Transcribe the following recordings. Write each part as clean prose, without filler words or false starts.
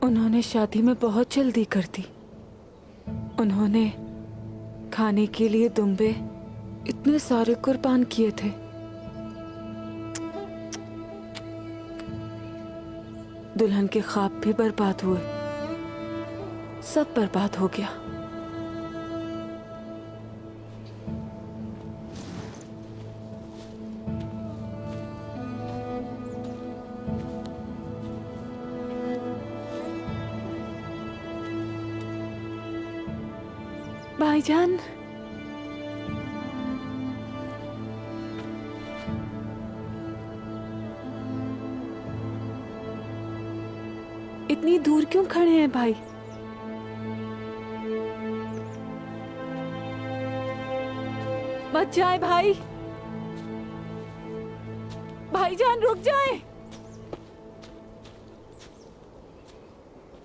उन्होंने शादी में बहुत जल्दी कर दी। उन्होंने खाने के लिए दुम्बे इतने सारे कुर्बान किए थे। दुल्हन के ख्वाब भी बर्बाद हुए, सब बर्बाद हो गया। भाईजान, इतनी दूर क्यों खड़े हैं भाई? मत जाए भाई। भाईजान रुक जाए।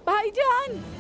भाईजान।